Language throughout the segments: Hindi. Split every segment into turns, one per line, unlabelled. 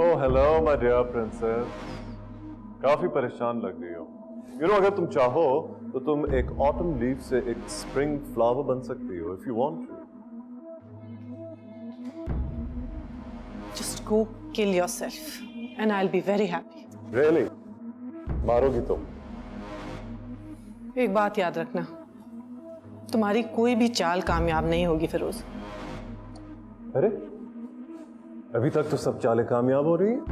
Oh hello my dear princess, काफी परेशान लग रही हो। अगर तुम चाहो तो तुम एक ऑटम लीफ से एक स्प्रिंग फ्लावर बन सकती हो, if you want to.
Just go kill yourself and I'll be very happy.
Really? मारोगी तुम?
एक बात याद रखना, तुम्हारी कोई भी चाल कामयाब नहीं होगी फिरोज।
अरे अभी तक तो सब चालें कामयाब हो रही हैं।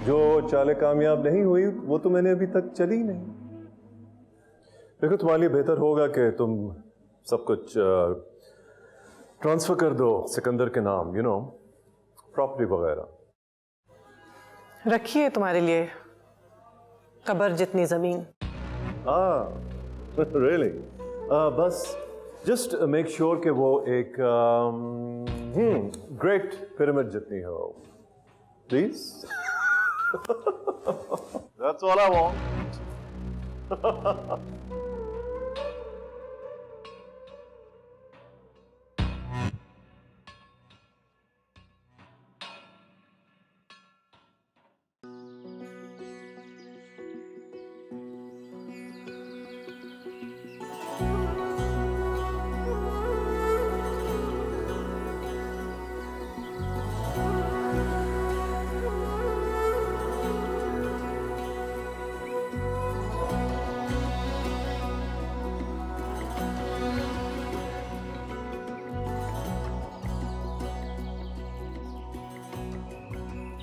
जो चालें कामयाब नहीं हुई वो तो मैंने अभी तक चली नहीं। देखो तुम्हारे लिए बेहतर होगा कि तुम सब कुछ ट्रांसफर कर दो सिकंदर के नाम, प्रॉपर्टी वगैरह।
रखिए तुम्हारे लिए कब्र जितनी जमीन।
रियली? बस जस्ट मेक श्योर कि वो एक ग्रेट पिरामिड जितनी हो, please. That's all I want.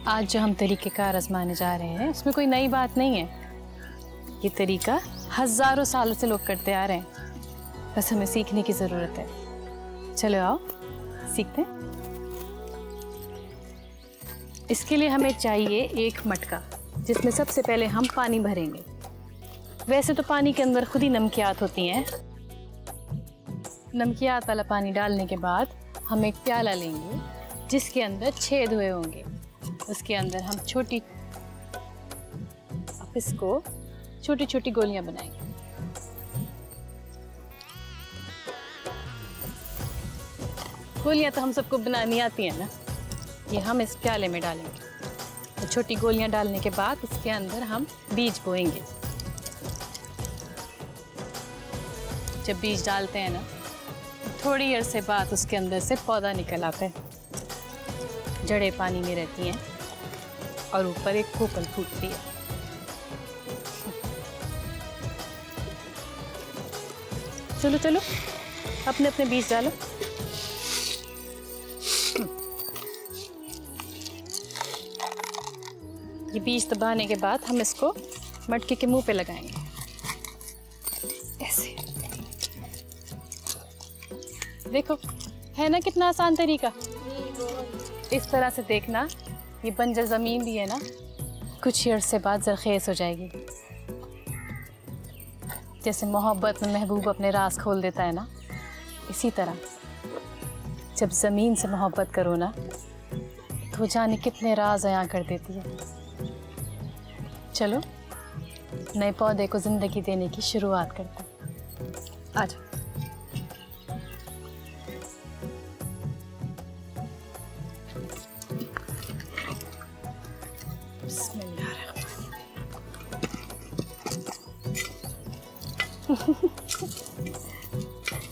आज जो हम तरीक़ेकार आजमाने जा रहे हैं उसमें कोई नई बात नहीं है। ये तरीका हजारों सालों से लोग करते आ रहे हैं, बस हमें सीखने की ज़रूरत है। चलो आओ सीखते हैं। इसके लिए हमें चाहिए एक मटका जिसमें सबसे पहले हम पानी भरेंगे। वैसे तो पानी के अंदर खुद ही नमकियात होती हैं। नमकियात वाला पानी डालने के बाद हम एक प्याला लेंगे जिसके अंदर छेद हुए होंगे। उसके अंदर हम इसको छोटी छोटी गोलियां बनाएंगे। गोलियां तो हम सबको बनानी आती है ना। ये हम इस प्याले में डालेंगे। तो छोटी गोलियां डालने के बाद इसके अंदर हम बीज बोएंगे। जब बीज डालते हैं ना, थोड़ी अरसे बाद उसके अंदर से पौधा निकल आता है। जड़ें पानी में रहती हैं और ऊपर एक कोपल फूटती है। चलो चलो अपने अपने बीज डालो। ये बीज दबाने के बाद हम इसको मटके के मुंह पे लगाएंगे, ऐसे। देखो है ना कितना आसान तरीका। इस तरह से देखना, ये बंजर ज़मीन भी है ना, कुछ ही अरसे बाद ज़रख़ेज़ हो जाएगी। जैसे मोहब्बत में महबूब अपने राज खोल देता है ना, इसी तरह जब ज़मीन से मोहब्बत करो ना तो जाने कितने राज अयां कर देती है। चलो नए पौधे को ज़िंदगी देने की शुरुआत करते हैं। आ जाओ।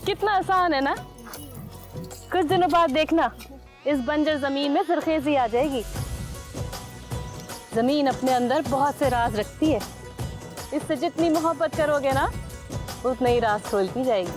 कितना आसान है ना। कुछ दिनों बाद देखना इस बंजर जमीन में ज़रख़ेज़ी आ जाएगी। जमीन अपने अंदर बहुत से राज रखती है। इससे जितनी मोहब्बत करोगे ना उतना ही राज खोलती जाएगी।